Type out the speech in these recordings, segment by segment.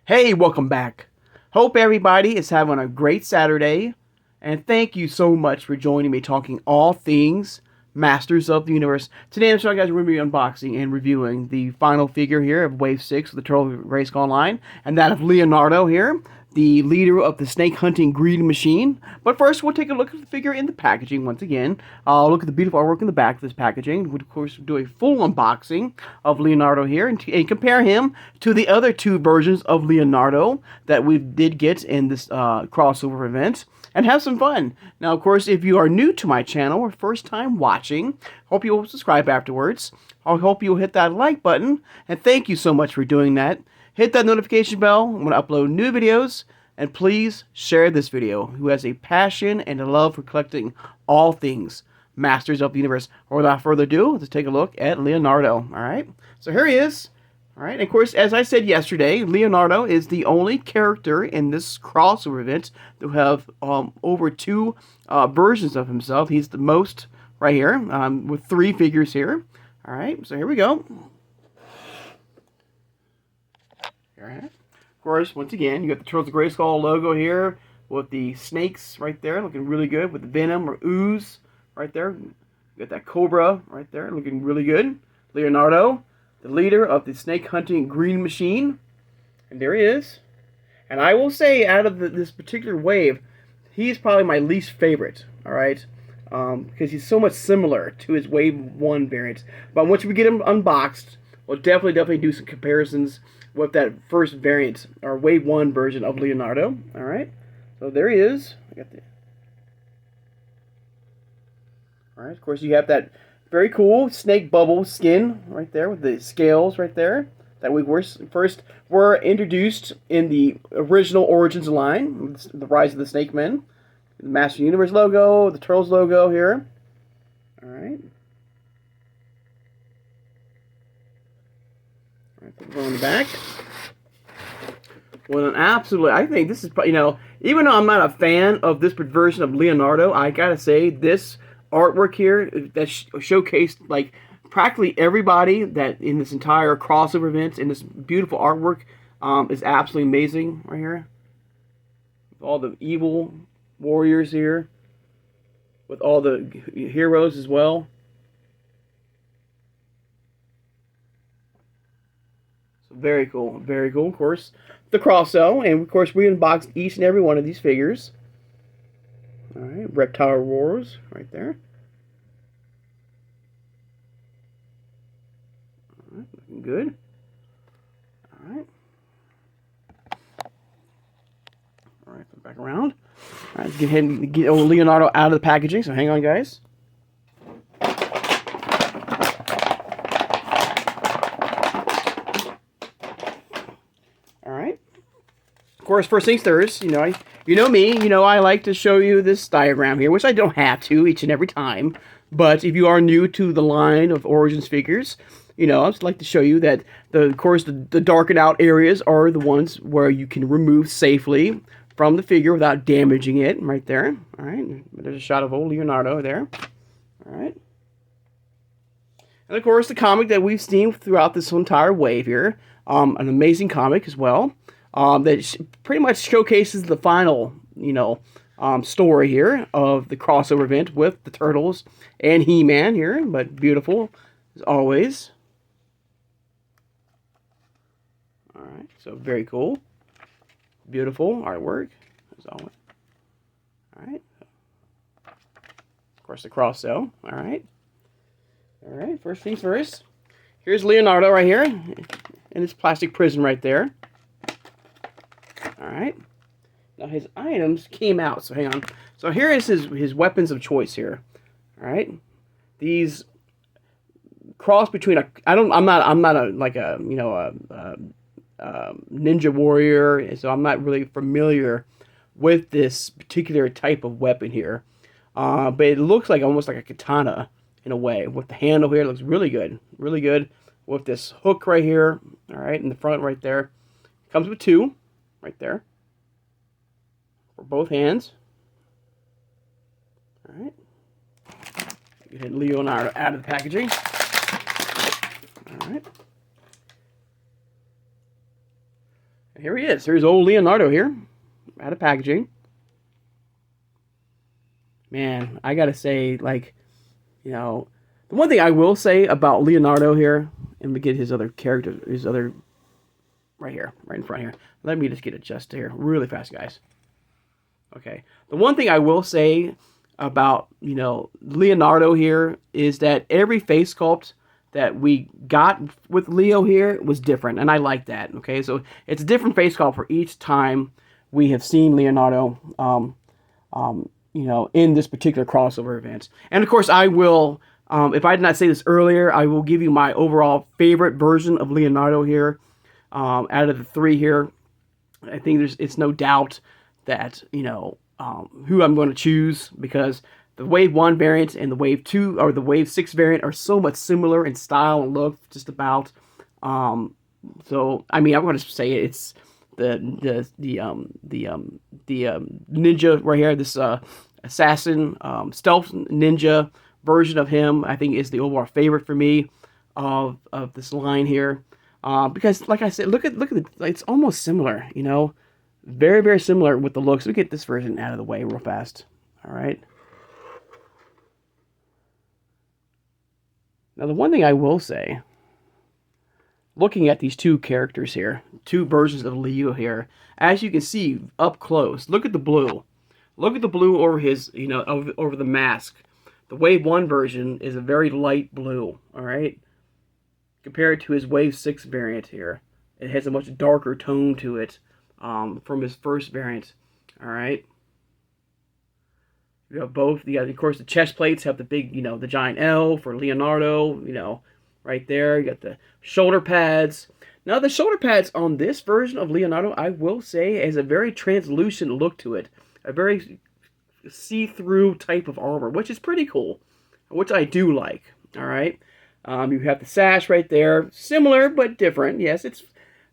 Hey, welcome back. Hope everybody is having a great Saturday, and thank you so much for joining me talking all things Masters of the Universe. Today I'm showing you guys we're going to be unboxing and reviewing the final figure here of Wave 6 of the Turtle Grayskull line, and that of Leonardo here, the leader of the snake hunting greed machine. But first, we'll take a look at the figure in the packaging once again. Look at the beautiful artwork in the back of this packaging. We'll, of course, do a full unboxing of Leonardo here and compare him to the other two versions of Leonardo that we did get in this crossover event, and have some fun. Now, of course, if you are new to my channel or first time watching, hope you will subscribe afterwards. I hope you'll hit that like button, and thank you so much for doing that. Hit that notification bell when I upload new videos, and please share this video. Who has a passion and a love for collecting all things Masters of the Universe. Without further ado, let's take a look at Leonardo. Alright, so here he is. Alright, of course, as I said yesterday, Leonardo is the only character in this crossover event to have over two versions of himself. He's the most right here, with three figures here. Alright, so here we go. Alright. Of course, once again, you got the Turtles of Grayskull logo here with the snakes right there, looking really good, with the venom or ooze right there. You got that cobra right there, looking really good. Leonardo, the leader of the snake hunting green machine. And there he is. And I will say, out of this particular wave, he's probably my least favorite, alright? Because he's so much similar to his Wave 1 variants. But once we get him unboxed, we'll definitely do some comparisons with that first variant, or Wave 1 version of Leonardo. Alright, so there he is. Alright, of course you have that very cool snake bubble skin right there with the scales right there that we first were introduced in the original Origins line, the Rise of the Snake Men. The Master Universe logo, the Turtles logo here. Alright. Put it on the back. Well, absolutely, I think this is, even though I'm not a fan of this version of Leonardo, I gotta say, this artwork here that showcased, like, practically everybody that in this entire crossover event, in this beautiful artwork, is absolutely amazing right here. With all the evil warriors here, with all the heroes as well. So very cool, very cool. Of course, the cross-sell, and of course we unboxed each and every one of these figures. All right, Reptile Wars right there. All right, looking good. All right. All right, put it back around. All right, let's get ahead and get old Leonardo out of the packaging, so hang on, guys. Alright. Of course, first things first, you know me, I like to show you this diagram here, which I don't have to each and every time, but if you are new to the line of Origins figures, I just like to show you that, of course, the darkened out areas are the ones where you can remove safely from the figure without damaging it, right there. Alright, there's a shot of old Leonardo there. Alright. And of course, the comic that we've seen throughout this entire wave here, an amazing comic as well, that pretty much showcases the final, story here of the crossover event with the Turtles and He-Man here, but beautiful as always. Alright, so very cool. Beautiful artwork, as always. Alright. Of course, the cross-sell. Alright. Alright, first things first. Here's Leonardo right here, in his plastic prison right there. Alright. Now his items came out, so hang on. So here is his weapons of choice here. Alright. These cross between I'm not a ninja warrior, so I'm not really familiar with this particular type of weapon here. But it looks like almost like a katana in a way. With the handle here, it looks really good. Really good. With this hook right here, alright, in the front right there. Comes with two, right there. For both hands. Alright. Get Leonardo out of the packaging. Alright. Here he is. Here's old Leonardo here, out of packaging. Man, I gotta say, like, you know, the one thing I will say about Leonardo here, and we get his other character, his other, right here, right in front here. Let me just get adjusted here really fast, guys. Okay. The one thing I will say about, Leonardo here is that every face sculpt that we got with Leo here was different, and I like that. Okay, so it's a different face sculpt for each time we have seen Leonardo, in this particular crossover event. And of course, I will, if I did not say this earlier, I will give you my overall favorite version of Leonardo here. Out of the three here, I think it's no doubt that, who I'm going to choose, because the Wave 1 variant and the Wave 2 or the Wave 6 variant are so much similar in style and look, just about. So I mean, I'm going to say it's the ninja right here, this assassin stealth ninja version of him. I think is the overall favorite for me of this line here, because like I said, look at it's almost similar, very, very similar with the looks. We get this version out of the way real fast. All right. Now, the one thing I will say, looking at these two characters here, two versions of Leo here, as you can see up close, look at the blue. Look at the blue over his, over the mask. The Wave 1 version is a very light blue, all right? Compared to his Wave 6 variant here. It has a much darker tone to it from his first variant, all right? You have both. You got, of course, the chest plates have the big, the giant L for Leonardo, right there. You got the shoulder pads. Now, the shoulder pads on this version of Leonardo, I will say, has a very translucent look to it. A very see-through type of armor, which is pretty cool, which I do like, all right? You have the sash right there. Similar, but different. Yes,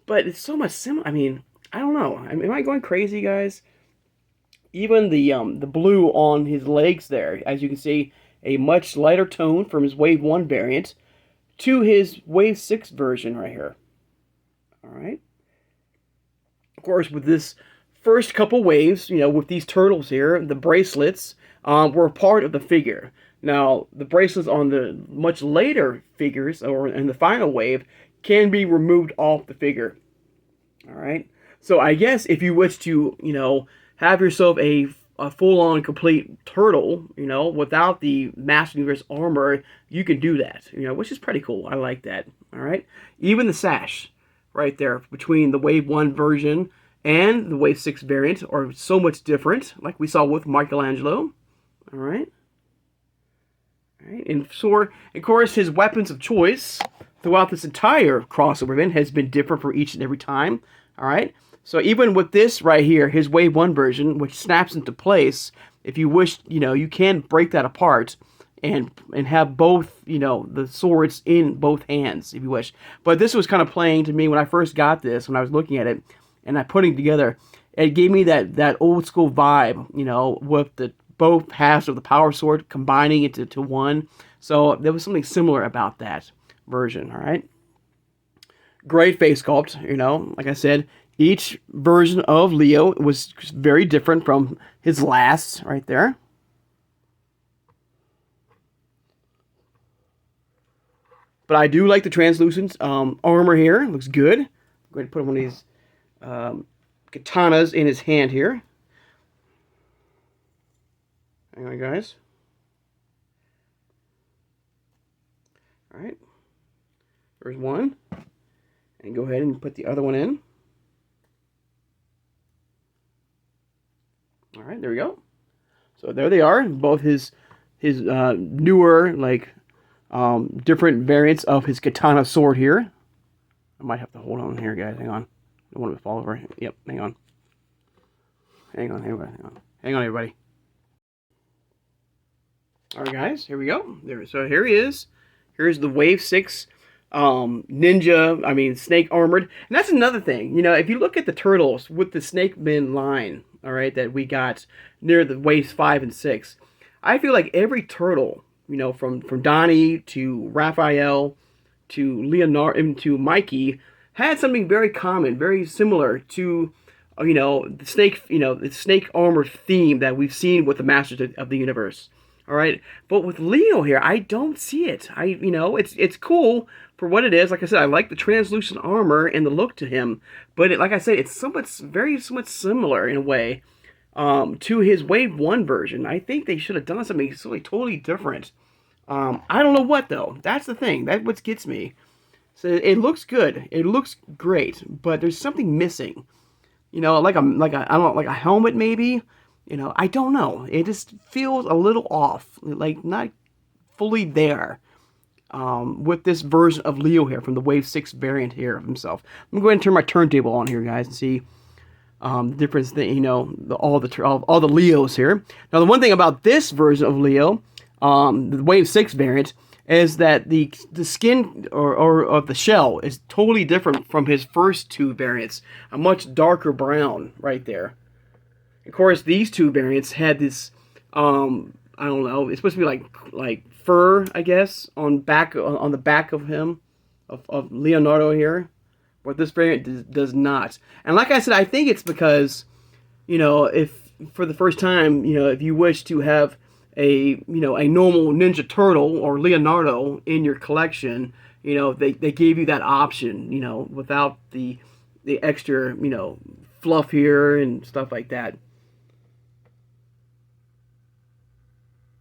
but it's so much similar. I mean, I don't know. Am I going crazy, guys? Even the blue on his legs there, as you can see, a much lighter tone from his Wave 1 variant to his Wave 6 version right here. All right. Of course, with this first couple waves, with these turtles here, the bracelets were part of the figure. Now, the bracelets on the much later figures, or in the final wave, can be removed off the figure. All right. So I guess if you wish to, have yourself a full-on complete turtle, without the Master Universe armor, you can do that, which is pretty cool. I like that, all right? Even the sash right there between the Wave 1 version and the Wave 6 variant are so much different, like we saw with Michelangelo, all right? All right, and so, of course, his weapons of choice throughout this entire crossover event has been different for each and every time, all right? So even with this right here, his Wave 1 version, which snaps into place, if you wish, you can break that apart and have both, the swords in both hands, if you wish. But this was kind of playing to me when I first got this, when I was looking at it, and I putting it together. It gave me that old school vibe, with the both halves of the power sword combining into one. So there was something similar about that version, all right? Great face sculpt, like I said. Each version of Leo was very different from his last, right there. But I do like the translucent armor here. Looks good. I'm going to put one of these katanas in his hand here. Hang on, guys. All right. There's one. And go ahead and put the other one in. All right, there we go. So there they are, both his newer, different variants of his katana sword here. I might have to hold on here, guys. Hang on. I don't want it to fall over. Yep, hang on. Hang on, everybody. All right, guys, here we go. So here he is. Here's the Wave 6 snake armored. And that's another thing. If you look at the turtles with the snake men line, all right, that we got near the Waves 5 and 6, I feel like every turtle, from Donnie to Raphael to Leonardo and to Mikey, had something very common, very similar to, the snake armor theme that we've seen with the Masters of the Universe. All right, but with Leo here, I don't see it. It's cool for what it is. Like I said, I like the translucent armor and the look to him, but like I said, it's somewhat similar in a way to his Wave 1 version. I think they should have done something totally different. I don't know what, though. That's the thing. That's what gets me. So it looks good. It looks great, but there's something missing. Like a helmet maybe. I don't know. It just feels a little off, like not fully there. With this version of Leo here from the Wave 6 variant here of himself. I'm going to go ahead and turn my turntable on here, guys, and see the difference that all the Leos here. Now, the one thing about this version of Leo, the Wave 6 variant, is that the skin or of the shell is totally different from his first two variants. A much darker brown right there. Of course, these two variants had this I don't know. It's supposed to be like fur, I guess, on the back of him, of Leonardo here, but this variant does not. And like I said, I think it's because, if for the first time, if you wish to have a normal Ninja Turtle or Leonardo in your collection, they gave you that option, without the extra, fluff here and stuff like that.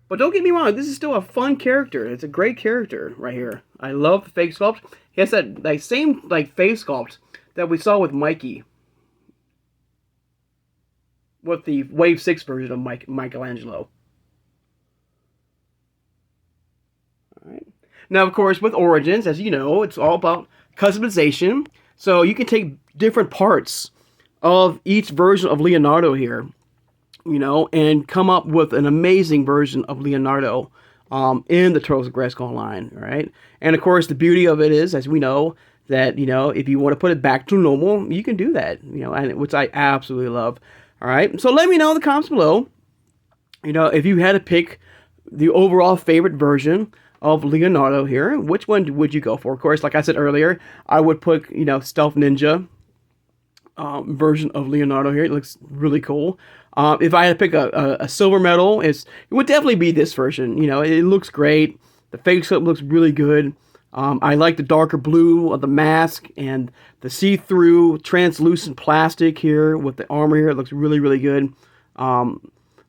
But don't get me wrong, this is still a fun character. It's a great character right here. I love the face sculpt. He has that same face sculpt that we saw with Mikey. With the Wave 6 version of Michelangelo. Alright. Now, of course, with Origins, as you know, it's all about customization. So you can take different parts of each version of Leonardo here, and come up with an amazing version of Leonardo in the Turtles of Grayskull line, right? And of course, the beauty of it is, as we know, that, if you want to put it back to normal, you can do that, and which I absolutely love. All right, so let me know in the comments below, if you had to pick the overall favorite version of Leonardo here, which one would you go for? Of course, like I said earlier, I would put, Stealth Ninja version of Leonardo here. It looks really cool. If I had to pick a silver medal, it would definitely be this version. It looks great. The face sculpt looks really good. I like the darker blue of the mask and the see-through translucent plastic here with the armor here. It looks really, really good.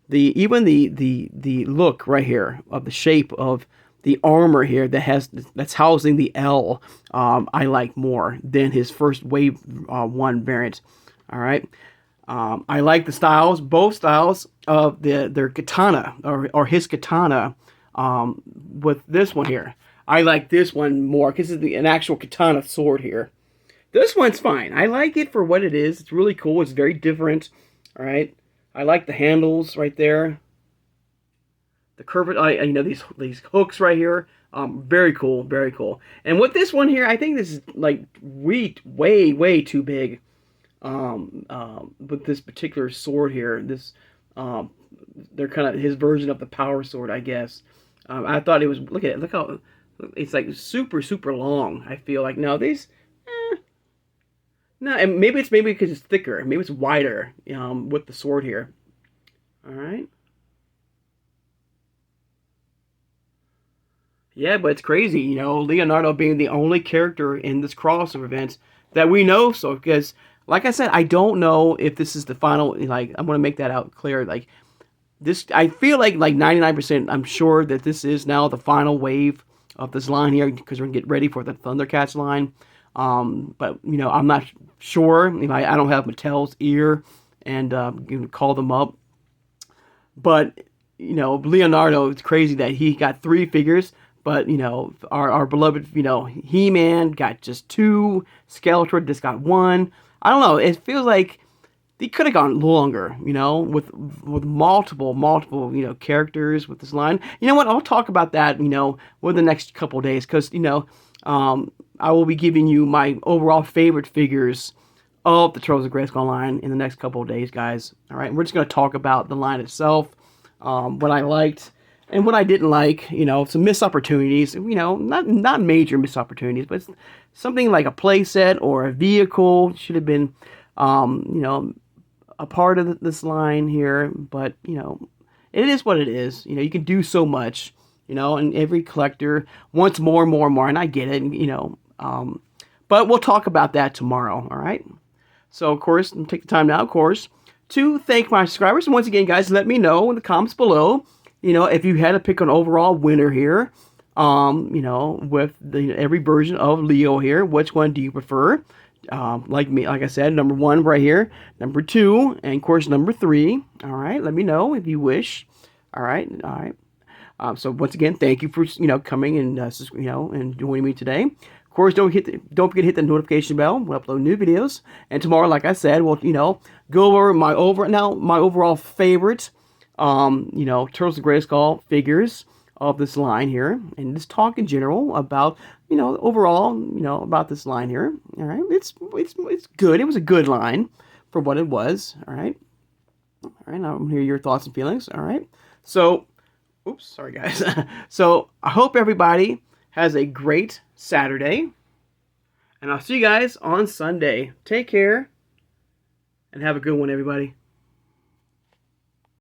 The look right here of the shape of the armor here that's housing the L, I like more than his first Wave 1 variant. All right. I like the styles, both styles of their katana or his katana. With this one here, I like this one more because it's an actual katana sword here. This one's fine. I like it for what it is. It's really cool. It's very different. All right. I like the handles right there. The curved, these hooks right here. Very cool. Very cool. And with this one here, I think this is way too big. With this particular sword here, they're kind of his version of the power sword, I guess. I thought it was, look at it, look how, it's like super long, I feel like. Now these, no, and maybe because it's thicker, maybe it's wider, with the sword here. Alright. Yeah, but it's crazy, Leonardo being the only character in this crossover event that we know, so, because, like I said, I don't know if this is the final, I'm going to make that out clear, this, I feel like 99%, I'm sure that this is now the final wave of this line here, because we're going to get ready for the Thundercats line, but, I'm not sure, I don't have Mattel's ear, and, call them up, but, Leonardo, it's crazy that he got 3 figures, but, our beloved, He-Man got just 2, Skeletor just got 1. I don't know, it feels like they could have gone longer, with multiple, characters with this line. You know what, I'll talk about that, within the next couple of days, because, I will be giving you my overall favorite figures of the Turtles of Grayskull line in the next couple of days, guys. All right, we're just going to talk about the line itself, what I liked, and what I didn't like, some missed opportunities, not major missed opportunities, but something like a playset or a vehicle should have been, you know, a part of this line here. But, you know, it is what it is. You know, you can do so much, you know, and every collector wants more and more and more. And I get it, you know. But we'll talk about that tomorrow, all right? So, of course, take the time now, of course, to thank my subscribers. And once again, guys, let me know in the comments below, you know, if you had to pick an overall winner here, you know, with every version of Leo here, which one do you prefer? Like I said, number 1 right here, number 2, and of course number 3. All right, let me know if you wish. All right, all right. So once again, thank you for coming and and joining me today. Of course, don't forget to hit the notification bell. We'll upload new videos, and tomorrow, like I said, we'll go over my overall favorite Turtles and Grayskull figures of this line here, and just talk in general about overall about this line here. All right, it's good. It was a good line for what it was. All right, now I'm hear your thoughts and feelings. All right, so oops, sorry guys. So I hope everybody has a great Saturday, and I'll see you guys on Sunday. Take care and have a good one, everybody.